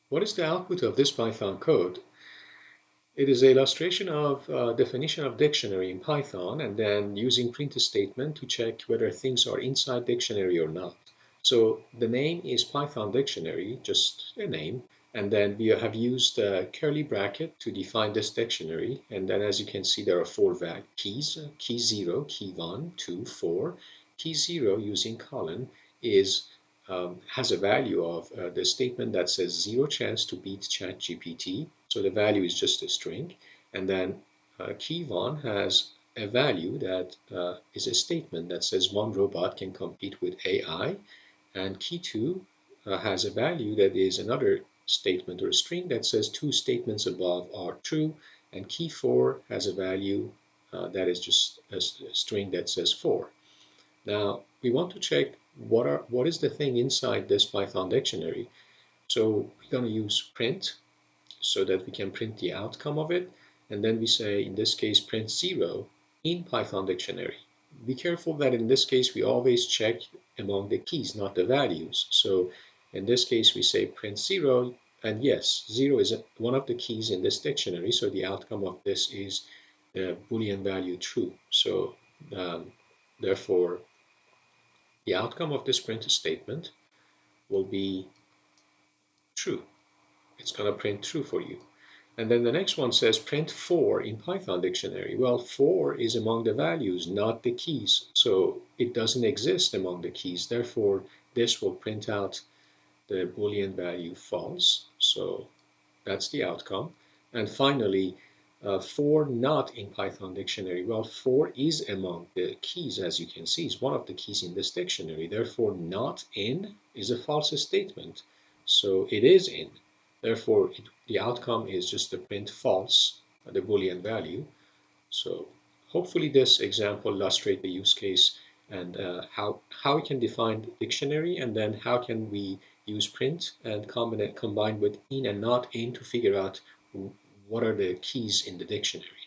What is the output of this Python code? It is an illustration of definition of dictionary in Python and then using print statement to check whether things are inside dictionary or not. So the name is Python dictionary, just a name, and then we have used a curly bracket to define this dictionary. And then as you can see, there are four keys, key 0, key 1, 2, 4. Key 0 using colon is has a value of the statement that says zero chance to beat ChatGPT. So the value is just a string. And then key 1 has a value that is a statement that says one robot can compete with AI. And key 2 has a value that is another statement or a string that says two statements above are true. And key 4 has a value that is just a string that says 4. Now, we want to check what is the thing inside this Python dictionary. So we're going to use print so that we can print the outcome of it. And then we say, in this case, print 0 in Python dictionary. Be careful that in this case, we always check among the keys, not the values. So in this case, we say print 0. And yes, 0 is one of the keys in this dictionary. So the outcome of this is the Boolean value true. So therefore, the outcome of this print statement will be true. It's going to print true for you. And then the next one says print 4 in Python dictionary. Well, 4 is among the values, not the keys. So it doesn't exist among the keys. Therefore, this will print out the Boolean value false. So that's the outcome. And finally, 4 not in Python dictionary. Well, 4 is among the keys, as you can see. It's one of the keys in this dictionary. Therefore, not in is a false statement. So it is in. Therefore, the outcome is just to print false, the Boolean value. So hopefully this example illustrates the use case and how we can define dictionary, and then how can we use print and combine with in and not in to figure out what are the keys in the dictionary.